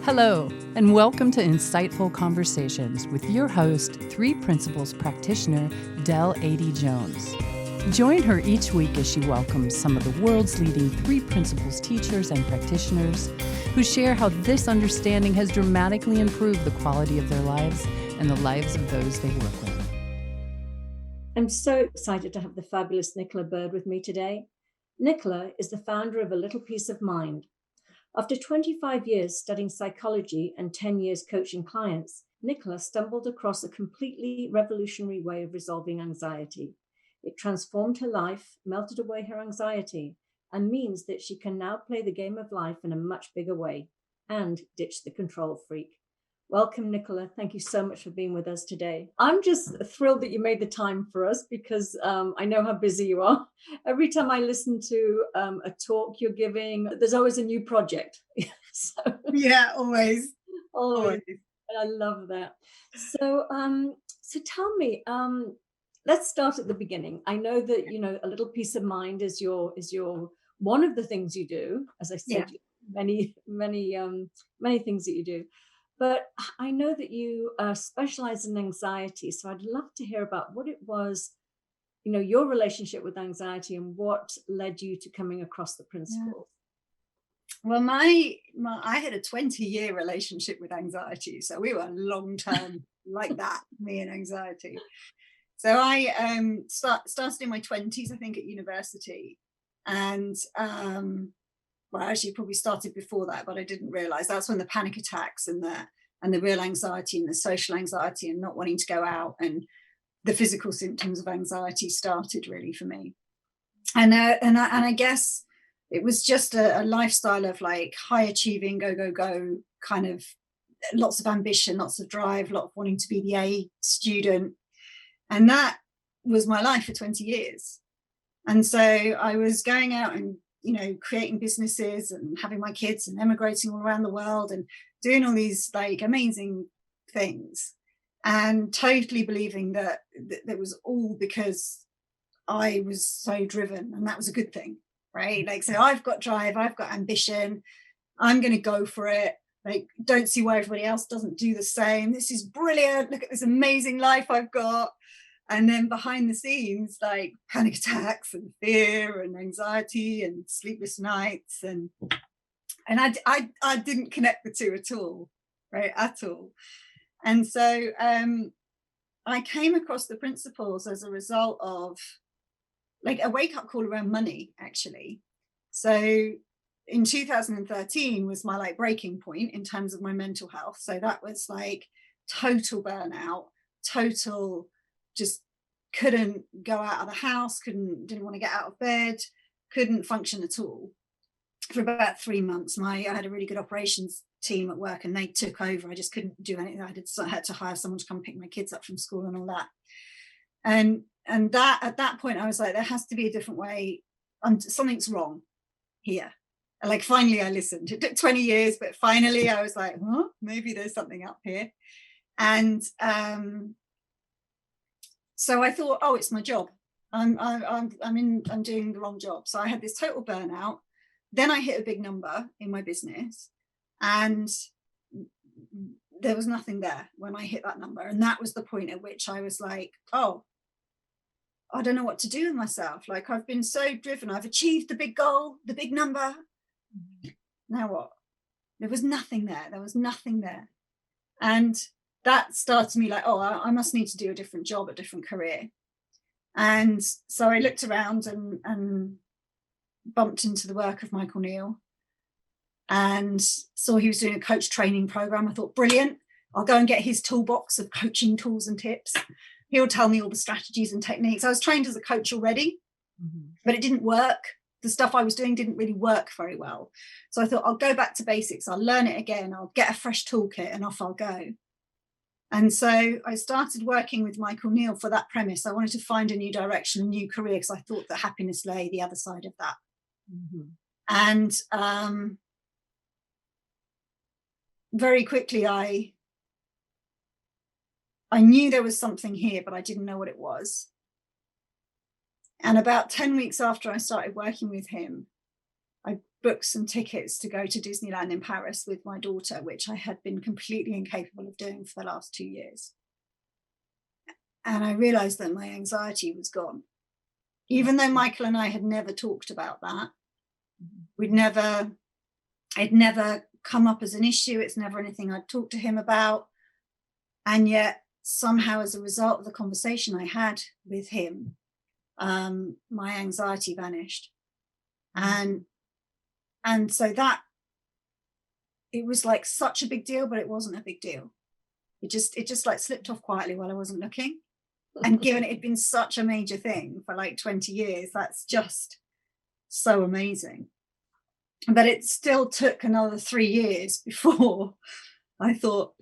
Hello, and welcome to Insightful Conversations with your host, 3 Principles practitioner, Del A.D. Jones. Join her each week as she welcomes some of the world's leading 3 Principles teachers and practitioners who share how this understanding has dramatically improved the quality of their lives and the lives of those they work with. I'm so excited to have the fabulous Nicola Bird with me today. Nicola is the founder of A Little Peace of Mind. After 25 years studying psychology and 10 years coaching clients, Nicola stumbled across a completely revolutionary way of resolving anxiety. It transformed her life, melted away her anxiety, and means that she can now play the game of life in a much bigger way and ditch the control freak. Welcome, Nicola. Thank you so much for being with us today. I'm just thrilled that you made the time for us because I know how busy you are. Every time I listen to a talk you're giving, there's always a new project. Yeah, always. And I love that. So tell me, let's start at the beginning. I know that A Little Peace of Mind is your one of the things you do. As I said, many things that you do. But I know that you specialize in anxiety, so I'd love to hear about what it was, your relationship with anxiety and what led you to coming across the principles. Well, I had a 20-year relationship with anxiety, so we were long term like that, me and anxiety. So I started in my 20s, I think, at university, and well, actually probably started before that, but I didn't realize that's when the panic attacks and the real anxiety and the social anxiety and not wanting to go out and the physical symptoms of anxiety started really for me. And I guess it was just a lifestyle of like high achieving, go, kind of lots of ambition, lots of drive, a lot of wanting to be the A student. And that was my life for 20 years. And so I was going out and creating businesses and having my kids and emigrating all around the world and doing all these like amazing things and totally believing that it was all because I was so driven and that was a good thing, right? Like, so I've got drive, I've got ambition, I'm going to go for it. Like, don't see why everybody else doesn't do the same. This is brilliant. Look at this amazing life I've got. And then behind the scenes, like panic attacks and fear and anxiety and sleepless nights. And I didn't connect the two at all, right, at all. And so I came across the principles as a result of like a wake-up call around money, actually. So in 2013 was my like breaking point in terms of my mental health. So that was like total burnout, total just couldn't go out of the house, didn't want to get out of bed, couldn't function at all for about 3 months. I had a really good operations team at work and they took over. I just couldn't do anything. I had to hire someone to come pick my kids up from school and all that. And that at that point I was like, there has to be a different way. Something's wrong here. And like finally I listened. It took 20 years, but finally I was like, maybe there's something up here. And so I thought, it's my job. I'm doing the wrong job. So I had this total burnout. Then I hit a big number in my business, and there was nothing there when I hit that number. And that was the point at which I was like, I don't know what to do with myself. Like, I've been so driven. I've achieved the big goal, the big number. Now what? There was nothing there. There was nothing there. And that started me like, I must need to do a different job, a different career. And so I looked around and bumped into the work of Michael Neal and saw he was doing a coach training program. I thought, brilliant. I'll go and get his toolbox of coaching tools and tips. He'll tell me all the strategies and techniques. I was trained as a coach already, but it didn't work. The stuff I was doing didn't really work very well. So I thought, I'll go back to basics. I'll learn it again. I'll get a fresh toolkit and off I'll go. And so I started working with Michael Neal for that premise. I wanted to find a new direction, a new career, because I thought that happiness lay the other side of that. And very quickly, I knew there was something here, but I didn't know what it was. And about 10 weeks after I started working with him, book some tickets to go to Disneyland in Paris with my daughter, which I had been completely incapable of doing for the last 2 years. And I realized that my anxiety was gone. Even though Michael and I had never talked about that, it never come up as an issue. It's never anything I'd talked to him about. And yet somehow, as a result of the conversation I had with him, my anxiety vanished. And so that, it was like such a big deal, but it wasn't a big deal. It just like slipped off quietly while I wasn't looking. And given it had been such a major thing for like 20 years, that's just so amazing. But it still took another 3 years before I thought,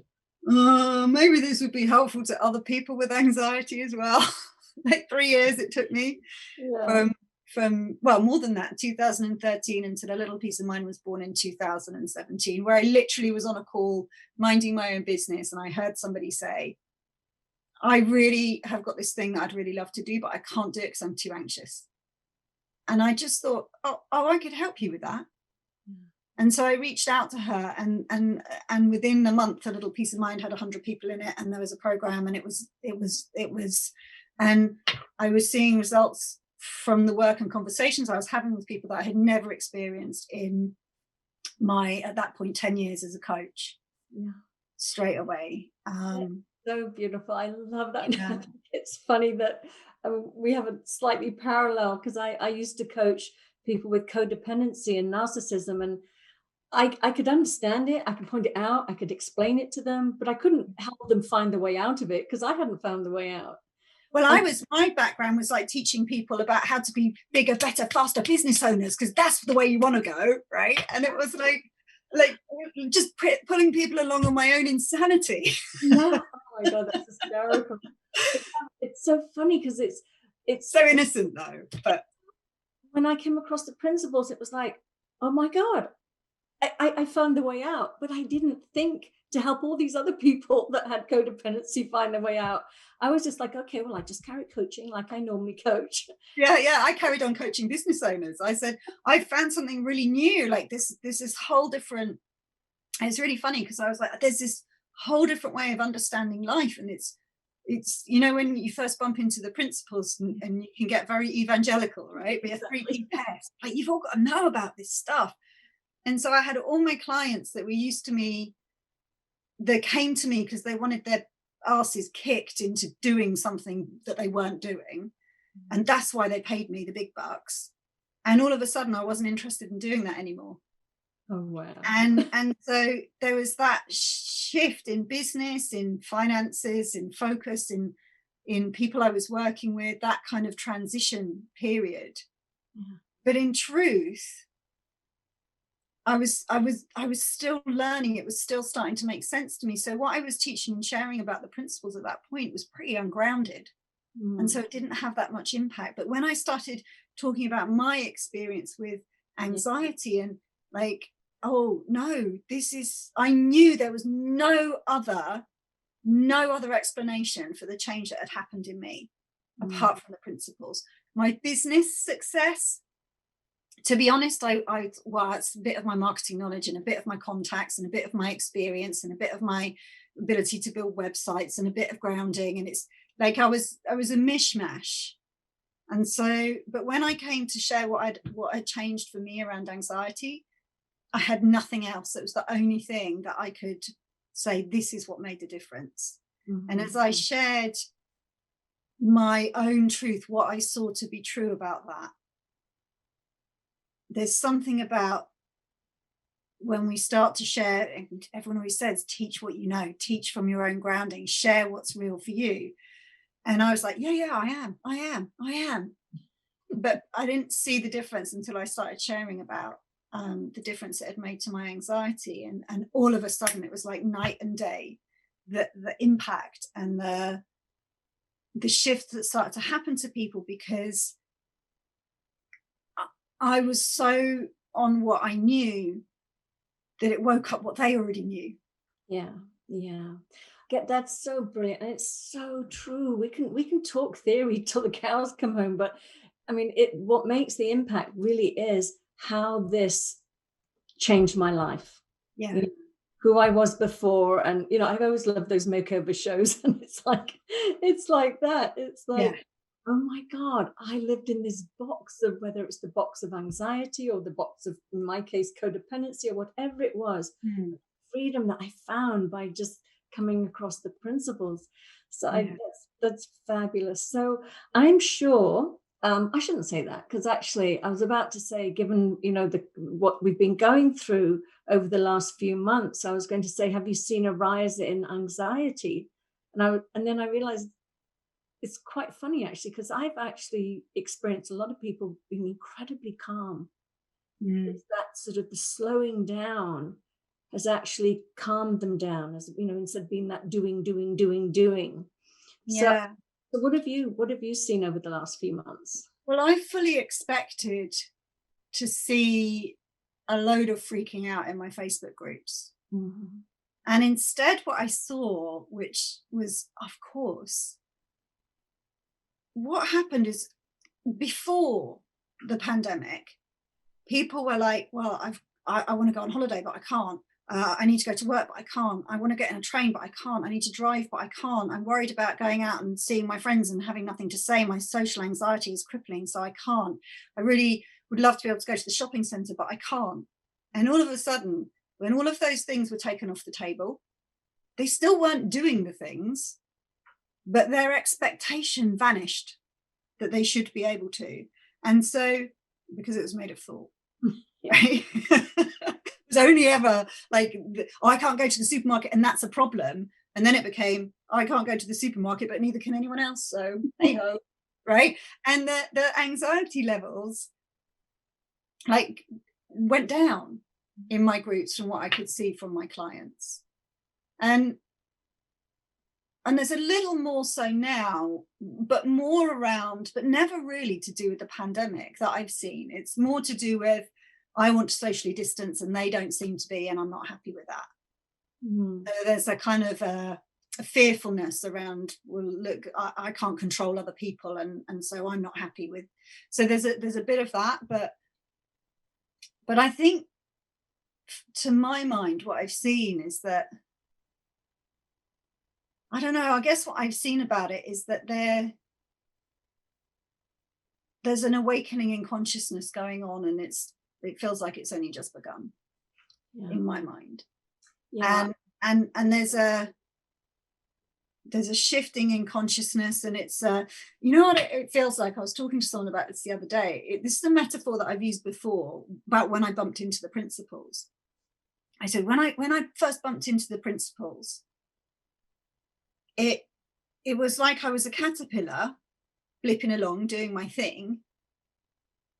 maybe this would be helpful to other people with anxiety as well. Like 3 years it took me from well, more than that, 2013 until a little piece of mine was born in 2017, where I literally was on a call minding my own business, and I heard somebody say, I really have got this thing that I'd really love to do, but I can't do it because I'm too anxious. And I just thought, oh, I could help you with that. And so I reached out to her, and within a month, A Little Piece of Mind had 100 people in it, and there was a program, and it was, and I was seeing results from the work and conversations I was having with people that I had never experienced in my, at that point, 10 years as a coach. Straight away. So beautiful. I love that. Yeah. It's funny that we have a slightly parallel, because I used to coach people with codependency and narcissism, and I could understand it. I could point it out. I could explain it to them, but I couldn't help them find the way out of it because I hadn't found the way out. Well, my background was like teaching people about how to be bigger, better, faster business owners, because that's the way you want to go, right? And it was like just pulling people along on my own insanity. Yeah. Oh my God, that's hysterical. It's so funny because it's so innocent though. But when I came across the principles, it was like, oh my God, I found the way out, but I didn't think to help all these other people that had codependency find their way out. I was just like, okay, well, I just carried coaching like I normally coach. Yeah. I carried on coaching business owners. I said, I found something really new, like this whole different, and it's really funny because I was like, there's this whole different way of understanding life. And it's, you know, when you first bump into the principles and you can get very evangelical, right? Be a 3P test. Like, you've all got to know about this stuff. And so I had all my clients that were used to me, that came to me because they wanted their asses kicked into doing something that they weren't doing. And that's why they paid me the big bucks. And all of a sudden I wasn't interested in doing that anymore. Oh, wow. And so there was that shift in business, in finances, in focus, in people I was working with, that kind of transition period. Yeah. But in truth, I was still learning. It was still starting to make sense to me. So what I was teaching and sharing about the principles at that point was pretty ungrounded. And so it didn't have that much impact. But when I started talking about my experience with anxiety and like, oh no, I knew there was no other explanation for the change that had happened in me apart from the principles. My business success, to be honest, it's a bit of my marketing knowledge and a bit of my contacts and a bit of my experience and a bit of my ability to build websites and a bit of grounding. And it's like I was a mishmash. And so, but when I came to share what had changed for me around anxiety, I had nothing else. It was the only thing that I could say, this is what made the difference. Mm-hmm. And as I shared my own truth, what I saw to be true about that, there's something about when we start to share, and everyone always says, teach what you know, teach from your own grounding, share what's real for you. And I was like, yeah, I am. But I didn't see the difference until I started sharing about the difference it had made to my anxiety. And all of a sudden it was like night and day, the impact and the shift that started to happen to people, because I was so on what I knew that it woke up what they already knew. Yeah. That's so brilliant. And it's so true. We can talk theory till the cows come home, but I mean, what makes the impact really is how this changed my life. Yeah. You know, who I was before. And, you know, I've always loved those makeover shows. And it's like that. It's like, Yeah. oh my God, I lived in this box of, whether it's the box of anxiety or the box of, in my case, codependency or whatever it was, freedom that I found by just coming across the principles. So that's fabulous. So I'm sure, I shouldn't say that, because actually I was about to say, given, you know, what we've been going through over the last few months, I was going to say, have you seen a rise in anxiety? And then I realized it's quite funny, actually, because I've actually experienced a lot of people being incredibly calm. It's that sort of the slowing down has actually calmed them down, as you know, instead of being that doing. Yeah. So what have you seen over the last few months? Well, I fully expected to see a load of freaking out in my Facebook groups. And instead what I saw, which was, of course, what happened is, before the pandemic, people were like, well, I want to go on holiday, but I can't. I need to go to work, but I can't. I want to get in a train, but I can't. I need to drive, but I can't. I'm worried about going out and seeing my friends and having nothing to say. My social anxiety is crippling, so I can't. I really would love to be able to go to the shopping centre, but I can't. And all of a sudden, when all of those things were taken off the table, they still weren't doing the things, but their expectation vanished that they should be able to. And so, because it was made of thought, right? It was only ever like, oh, I can't go to the supermarket and that's a problem. And then it became, oh, I can't go to the supermarket, but neither can anyone else. So hey ho, right? And the anxiety levels like went down in my groups from what I could see from my clients. And there's a little more so now, but more around, but never really to do with the pandemic that I've seen. It's more to do with, I want to socially distance and they don't seem to be, and I'm not happy with that. So there's a kind of a fearfulness around, well, look, I can't control other people, and so I'm not happy with. So there's a bit of that, but I think, to my mind, what I've seen is that, I don't know, I guess what I've seen about it is that there's an awakening in consciousness going on, and it feels like it's only just begun in my mind. And there's a shifting in consciousness, and it's you know what it feels like. I was talking to someone about this the other day. This is a metaphor that I've used before about when I bumped into the principles. I said, when I first bumped into the principles, it was like I was a caterpillar blipping along doing my thing,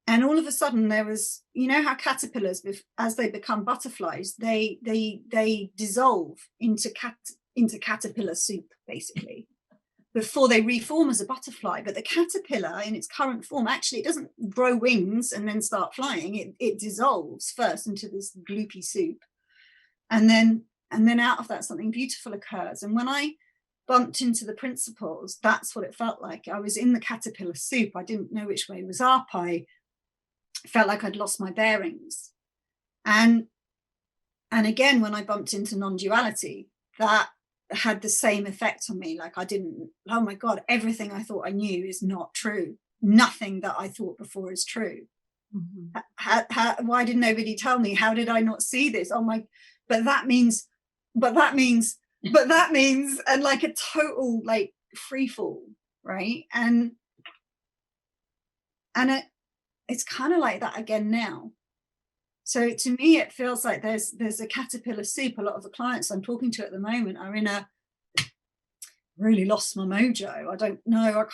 and all of a sudden there was, you know how caterpillars, as they become butterflies, they dissolve into caterpillar soup, basically, before they reform as a butterfly. But the caterpillar in its current form, actually, it doesn't grow wings and then start flying. It dissolves first into this gloopy soup, and then out of that something beautiful occurs. And when I bumped into the principles, that's what it felt like. I was in the caterpillar soup. I didn't know which way was up. I felt like I'd lost my bearings. And again, when I bumped into non-duality, that had the same effect on me. Like, oh my God, everything I thought I knew is not true. Nothing that I thought before is true. Why did nobody tell me? How did I not see this? Oh my, but that means, and like a total like free fall, right? And it's kind of like that again now. So to me, it feels like there's a caterpillar soup. A lot of the clients I'm talking to at the moment are in a really lost my mojo. I don't know. I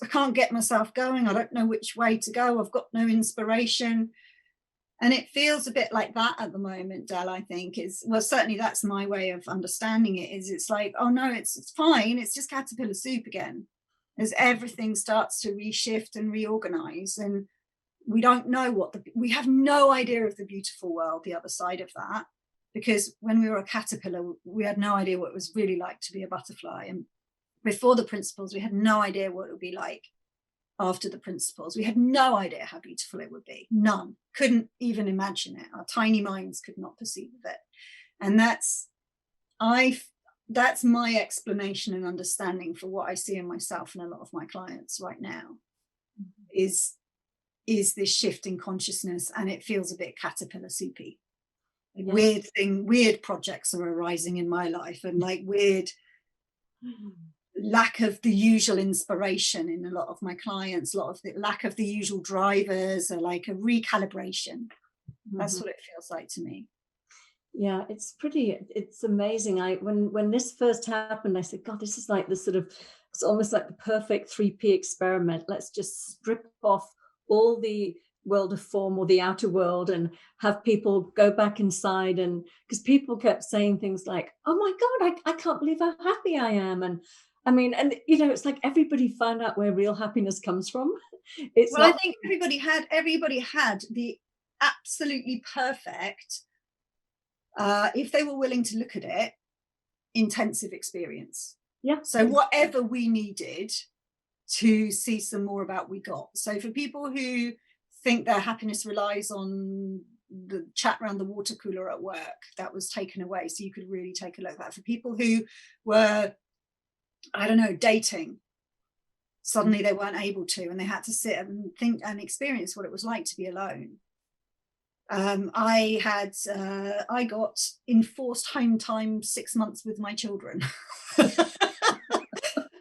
can't get myself going. I don't know which way to go. I've got no inspiration. And it feels a bit like that at the moment, Del, I think. Well, certainly that's my way of understanding it, is it's like, oh no, it's fine. It's just caterpillar soup again, as everything starts to reshift and reorganize. And we don't know we have no idea of the beautiful world, the other side of that, because when we were a caterpillar, we had no idea what it was really like to be a butterfly. And before the principles, we had no idea what it would be like after the principles. We had no idea how beautiful it would be. None. Couldn't even imagine it. Our tiny minds could not perceive it. And that's my explanation and understanding for what I see in myself and a lot of my clients right now, is this shift in consciousness, and it feels a bit caterpillar soupy. Like weird projects are arising in my life, and like weird lack of the usual inspiration in a lot of my clients, a lot of the lack of the usual drivers, or like a recalibration. That's what it feels like to me. Yeah, it's amazing. When this first happened, I said, God, this is like it's almost like the perfect 3P experiment. Let's just strip off all the world of form or the outer world and have people go back inside. And because people kept saying things like, oh my God, I can't believe how happy I am. And I mean, and it's like everybody found out where real happiness comes from. I think everybody had the absolutely perfect, if they were willing to look at it, intensive experience. Yeah. So whatever we needed to see some more about, we got. So for people who think their happiness relies on the chat around the water cooler at work, that was taken away. So you could really take a look at that. For people who were, I don't know, dating, suddenly they weren't able to, and they had to sit and think and experience what it was like to be alone. I got enforced home time 6 months with my children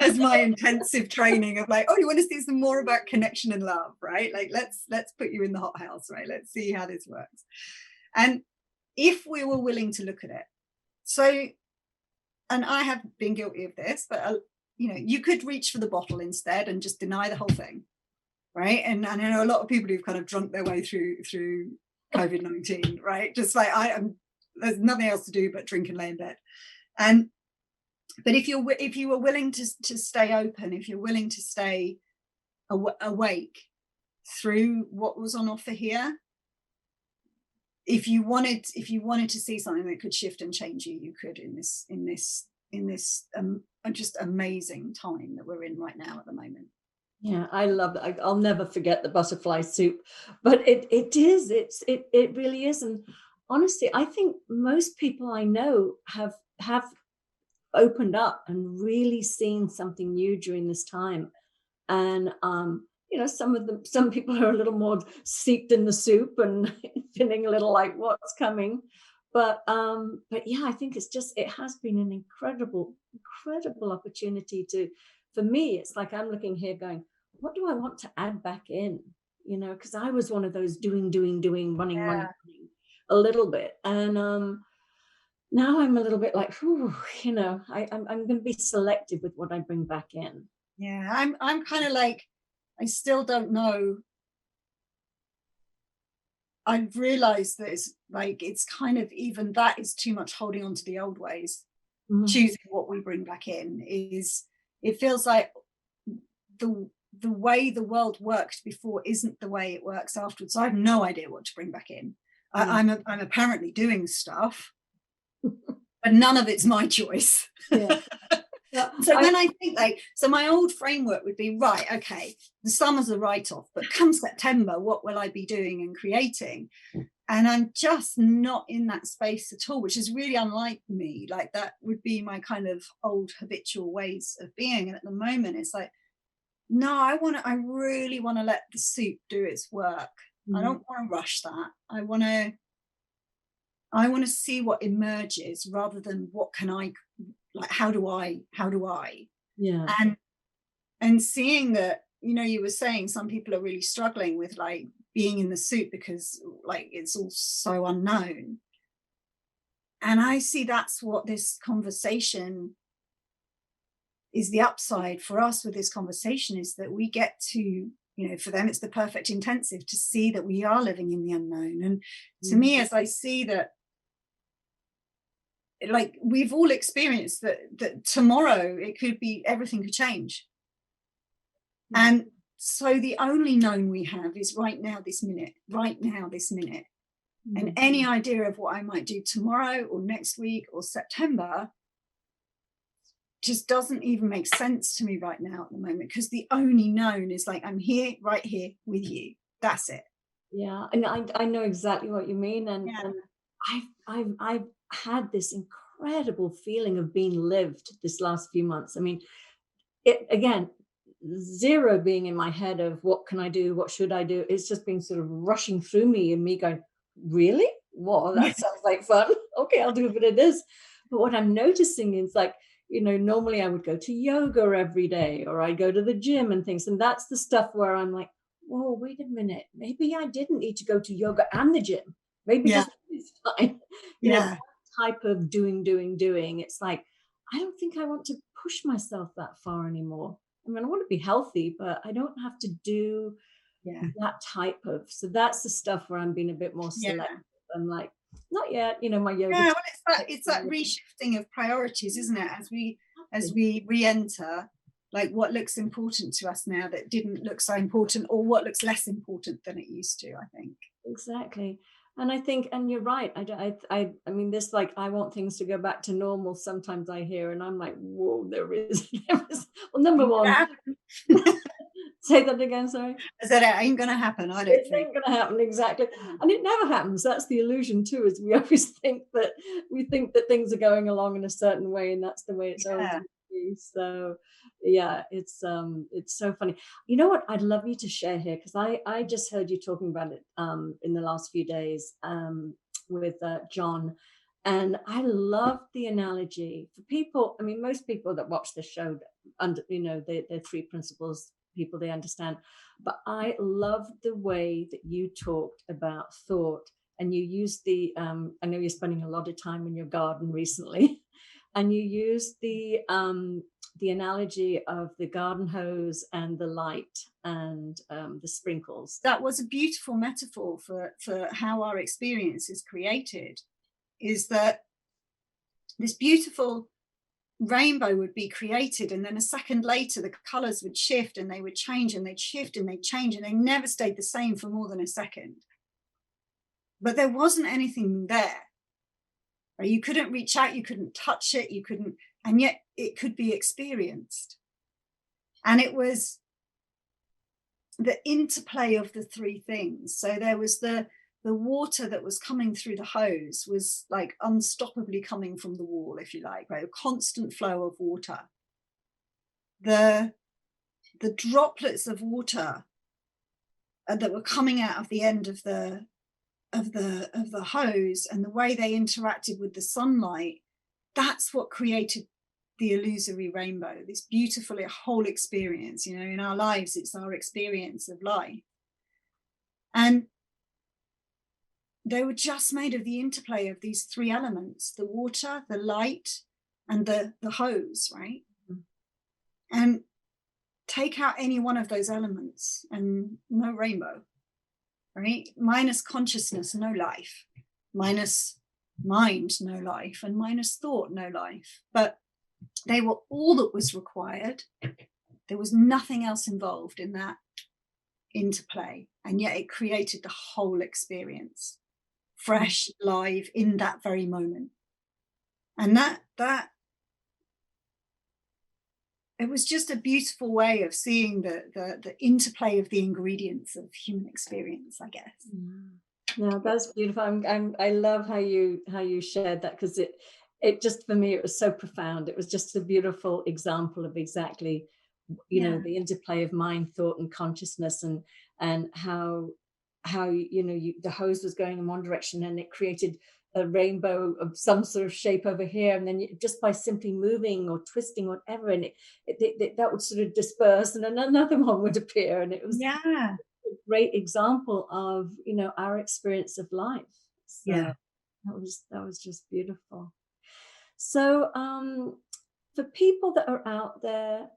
as my intensive training of like, oh, you want to see some more about connection and love, right? Like, let's put you in the hothouse, right? Let's see how this works. And if we were willing to look at it, so, and I have been guilty of this, but you could reach for the bottle instead and just deny the whole thing, right? And I know a lot of people who've kind of drunk their way through COVID-19, right? Just like there's nothing else to do but drink and lay in bed. But if you were willing to stay open, if you're willing to stay awake through what was on offer here, if you wanted to see something that could shift and change you could in this just amazing time that we're in right now at the moment. Yeah, I love it. I'll never forget the butterfly soup, but it really is. And honestly, I think most people I know have opened up and really seen something new during this time. And some people are a little more steeped in the soup and feeling a little like what's coming. But yeah, I think it has been an incredible opportunity for me. It's like I'm looking here going, what do I want to add back in? Because I was one of those doing, running a little bit. And now I'm a little bit like, I'm going to be selective with what I bring back in. Yeah, I'm kind of like, I still don't know. I've realized that it's kind of, even that is too much holding on to the old ways. Mm-hmm. Choosing what we bring back in it feels like the way the world worked before isn't the way it works afterwards. So I have no idea what to bring back in. Mm-hmm. I'm apparently doing stuff, but none of it's my choice. Yeah. When I think my old framework would be, right, okay, the summer's a write-off, but come September, what will I be doing and creating? And I'm just not in that space at all, which is really unlike me. Like, that would be my kind of old habitual ways of being. And at the moment, it's like, no, I really want to let the soup do its work. Mm. I don't want to rush that. I want to see what emerges rather than what can I, like, how do I? Yeah. And seeing that, you were saying some people are really struggling with like being in the soup because like it's all so unknown. And I see that's what this conversation is. The upside for us with this conversation is that we get to, for them, it's the perfect intensive to see that we are living in the unknown. And to me, as I see that, like, we've all experienced that tomorrow it could be, everything could change. And so the only known we have is right now, this minute. And any idea of what I might do tomorrow or next week or September just doesn't even make sense to me right now at the moment, because the only known is like, I'm here, right here with you. That's it. Yeah, and I know exactly what you mean, and Yeah. I've had this incredible feeling of being lived this last few months. I mean, it again, zero being in my head of what can I do, what should I do. It's just been sort of rushing through me, and me going, really? Well, that sounds like fun. Okay, I'll do a bit of this. But what I'm noticing is like, normally I would go to yoga every day, or I go to the gym and things, and that's the stuff where I'm like, whoa, wait a minute, maybe I didn't need to go to yoga and the gym. Maybe Yeah. just it's fine. Yeah. That type of doing. It's like, I don't think I want to push myself that far anymore. I mean, I want to be healthy, but I don't have to do Yeah. that type of. So that's the stuff where I'm being a bit more Yeah. selective. I'm like, not yet. My yoga. Yeah, well, it's that reshifting of priorities, isn't it? As we re-enter, like what looks important to us now that didn't look so important, or what looks less important than it used to, I think. Exactly. And I think, and you're right. I mean, this, like, I want things to go back to normal. Sometimes I hear, and I'm like, whoa, there is. Well, number one, say that again. Sorry. I said it ain't gonna happen. I don't It think. ain't going to happen, exactly. And it never happens. That's the illusion too, is we always think that things are going along in a certain way, and that's the way it's always going to be. So yeah, it's so funny. You know what I'd love you to share here, because I just heard you talking about it in the last few days with John, and I love the analogy for people. I mean, most people that watch the show under they're three principles people, they understand. But I love the way that you talked about thought, and you used I know you're spending a lot of time in your garden recently, and you used the analogy of the garden hose and the light and the sprinkles. That was a beautiful metaphor for how our experience is created, is that this beautiful rainbow would be created, and then a second later the colors would shift, and they would change, and they'd shift, and they'd change, and they never stayed the same for more than a second. But there wasn't anything there. You couldn't reach out, you couldn't touch it, you couldn't, and yet it could be experienced. And it was the interplay of the three things. So there was the water that was coming through the hose was like unstoppably coming from the wall, if you like, right? A constant flow of water. The droplets of water that were coming out of the end of the hose, and the way they interacted with the sunlight, that's what created the illusory rainbow, this beautiful whole experience. In our lives, it's our experience of life. And they were just made of the interplay of these three elements: the water, the light, and the hose, right? Mm-hmm. And take out any one of those elements and no rainbow, right? Minus consciousness, no life. Minus mind, no life. And minus thought, no life. But they were all that was required. There was nothing else involved in that interplay. And yet it created the whole experience, fresh, live, in that very moment. And that it was just a beautiful way of seeing the interplay of the ingredients of human experience, I guess. No, that's beautiful. I love how you shared that, because it just, for me, it was so profound. It was just a beautiful example of exactly, the interplay of mind, thought, and consciousness, and how the hose was going in one direction, and it created a rainbow of some sort of shape over here, and then just by simply moving or twisting, whatever, and that would sort of disperse, and another one would appear, and it was a great example of our experience of life. So that was just beautiful. So for people that are out there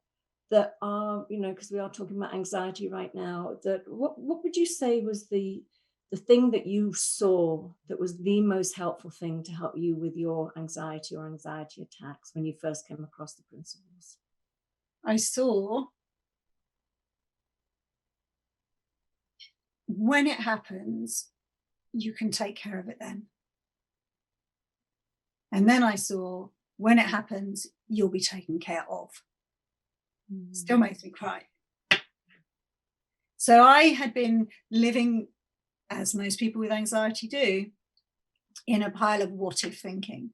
that are, because we are talking about anxiety right now, that what would you say was the thing that you saw that was the most helpful thing to help you with your anxiety or anxiety attacks when you first came across the principles? I saw, when it happens, you can take care of it then. And then I saw, when it happens, you'll be taken care of. Still makes me cry. So I had been living, as most people with anxiety do, in a pile of what if thinking.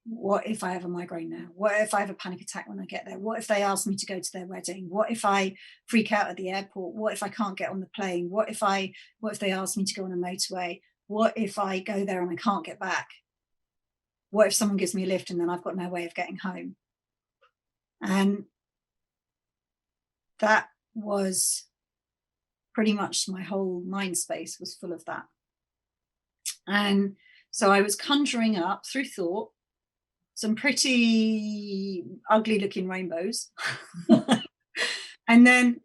What if I have a migraine now? What if I have a panic attack when I get there? What if they ask me to go to their wedding? What if I freak out at the airport? What if I can't get on the plane? What if they ask me to go on a motorway? What if I go there and I can't get back? What if someone gives me a lift and then I've got no way of getting home? And that was pretty much my whole mind space was full of that. And so I was conjuring up through thought some pretty ugly looking rainbows. And then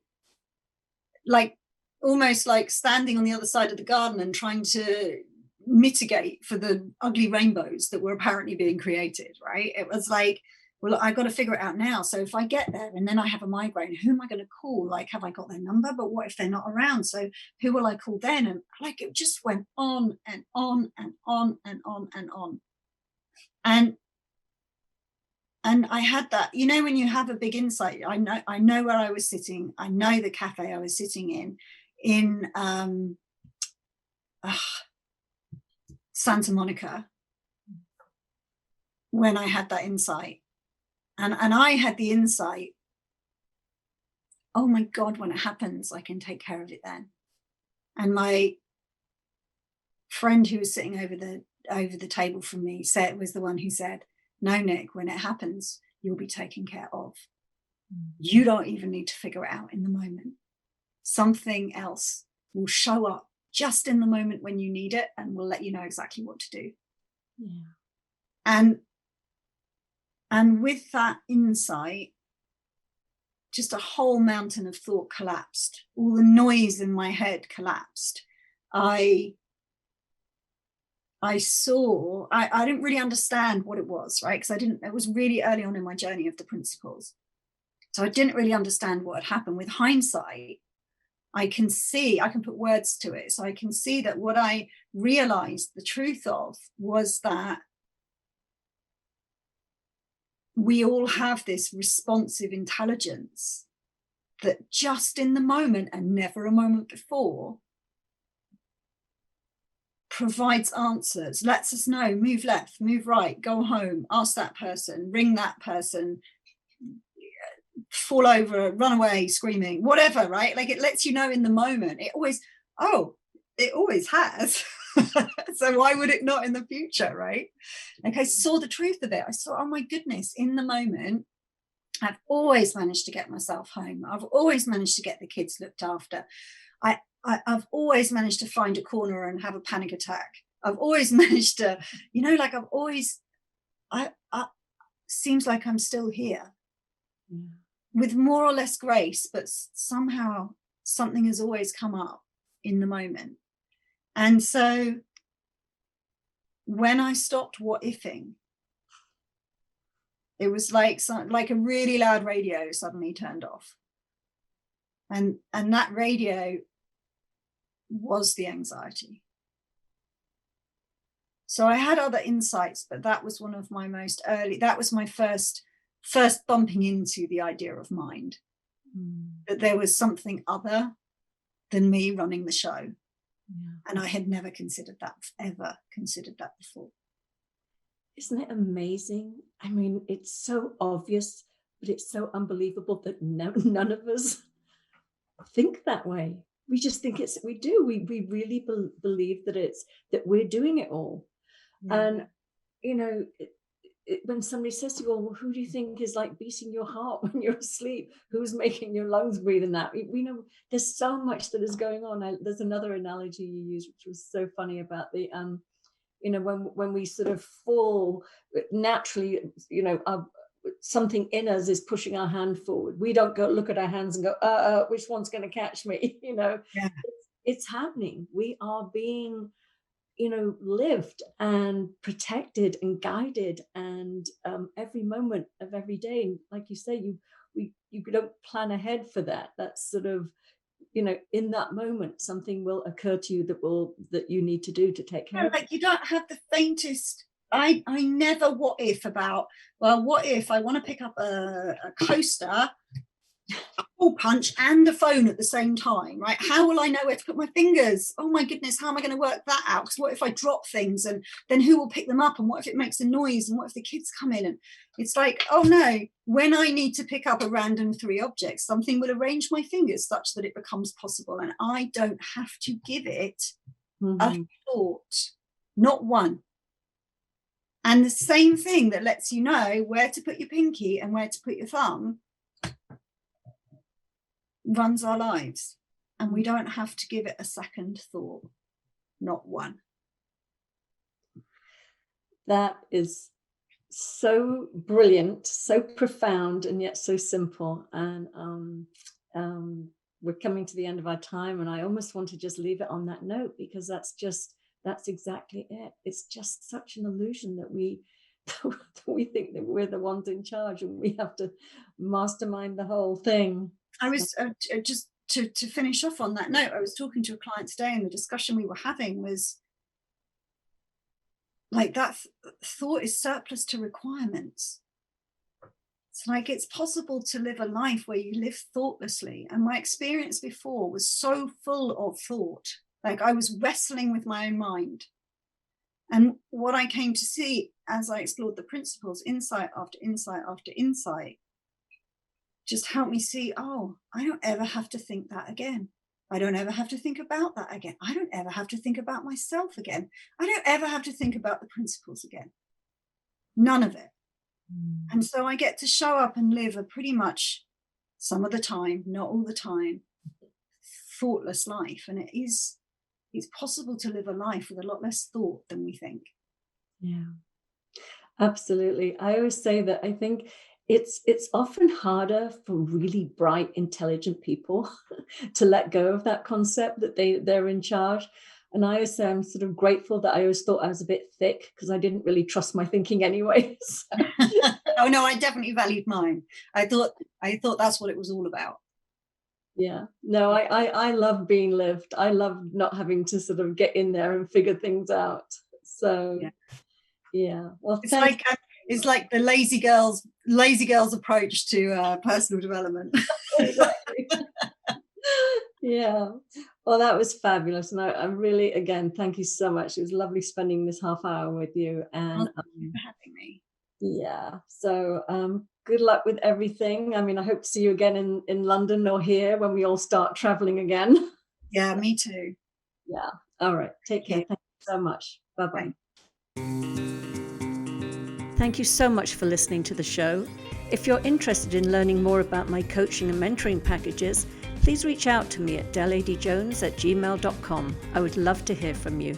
almost like standing on the other side of the garden and trying to mitigate for the ugly rainbows that were apparently being created, right? It was like, well, I got to figure it out now. So if I get there and then I have a migraine, who am I going to call? Like, have I got their number? But what if they're not around? So who will I call then? And like, it just went on and on and on and on and on. And I had that, when you have a big insight, I know where I was sitting. I know the cafe I was sitting in Santa Monica, when I had that insight. And I had the insight, oh my God, when it happens, I can take care of it then. And my friend who was sitting over the table from me was the one who said, no, Nick, when it happens, you'll be taken care of. You don't even need to figure it out in the moment. Something else will show up just in the moment when you need it and will let you know exactly what to do. Yeah. And with that insight, just a whole mountain of thought collapsed. All the noise in my head collapsed. I saw, I didn't really understand what it was, right? Because it was really early on in my journey of the principles. So I didn't really understand what had happened. With hindsight, I can put words to it. So I can see that what I realized the truth of was that we all have this responsive intelligence that just in the moment and never a moment before provides answers, lets us know, move left, move right, go home, ask that person, ring that person, fall over, run away, screaming, whatever, right? Like, it lets you know in the moment. It always has. So why would it not in the future, right? Like, I saw the truth of it. I saw, oh my goodness, in the moment, I've always managed to get myself home. I've always managed to get the kids looked after. I've always managed to find a corner and have a panic attack. I've always managed to, seems like I'm still here with more or less grace, but somehow something has always come up in the moment. And so when I stopped what ifing, it was like a really loud radio suddenly turned off. And that radio was the anxiety. So I had other insights, but that was one of my most early, that was my first bumping into the idea of mind, that there was something other than me running the show. Yeah. And I had never ever considered that before. Isn't it amazing? I mean, it's so obvious, but it's so unbelievable that none of us think that way. We just think we do. We really believe that we're doing it all. Yeah. And, when somebody says to you, well, who do you think is like beating your heart when you're asleep? Who's making your lungs breathe in that? We know there's so much that is going on. There's another analogy you used, which was so funny about the, when we sort of fall naturally, something in us is pushing our hand forward. We don't go look at our hands and go, which one's going to catch me? Yeah. It's happening. We are being lived and protected and guided, and every moment of every day. And like you say, you don't plan ahead for that. That's sort of, in that moment, something will occur to you that you need to do to take care of it. Like, you don't have the faintest I never what if about, well, what if I want to pick up a coaster, a hole punch and a phone at the same time, right? How will I know where to put my fingers? Oh my goodness, how am I going to work that out? Because what if I drop things, and then who will pick them up? And what if it makes a noise? And what if the kids come in? And it's like, oh no, when I need to pick up a random 3 objects, something will arrange my fingers such that it becomes possible. And I don't have to give it a thought, not one. And the same thing that lets you know where to put your pinky and where to put your thumb runs our lives. And we don't have to give it a second thought, not one. That is so brilliant, so profound, and yet so simple. And we're coming to the end of our time, and I almost want to just leave it on that note, because that's exactly it. It's just such an illusion that we think that we're the ones in charge and we have to mastermind the whole thing. I was just to finish off on that note, I was talking to a client today, and the discussion we were having was like, that thought is surplus to requirements. It's like, it's possible to live a life where you live thoughtlessly. And my experience before was so full of thought. Like, I was wrestling with my own mind. And what I came to see as I explored the principles, insight after insight after insight, just helped me see, oh, I don't ever have to think that again. I don't ever have to think about that again. I don't ever have to think about myself again. I don't ever have to think about the principles again. None of it. And so I get to show up and live a pretty much, some of the time, not all the time, thoughtless life. And it's possible to live a life with a lot less thought than we think. Yeah, absolutely. I always say that I think it's often harder for really bright, intelligent people to let go of that concept that they're in charge. And I always say I'm sort of grateful that I always thought I was a bit thick, because I didn't really trust my thinking anyway. So. Oh no, I definitely valued mine. I thought that's what it was all about. Yeah, no, I love being lived. I love not having to sort of get in there and figure things out. So yeah. Well, it's like the lazy girls approach to personal development. Exactly. Yeah. Well, that was fabulous. And I really, again, thank you so much. It was lovely spending this half hour with you. And thank you for having me. Yeah. So good luck with everything. I mean, I hope to see you again in London or here when we all start traveling again. Yeah, me too. Yeah. All right. Take care. Thank you so much. Bye-bye. Thank you so much for listening to the show. If you're interested in learning more about my coaching and mentoring packages, please reach out to me at deladjones@gmail.com. I would love to hear from you.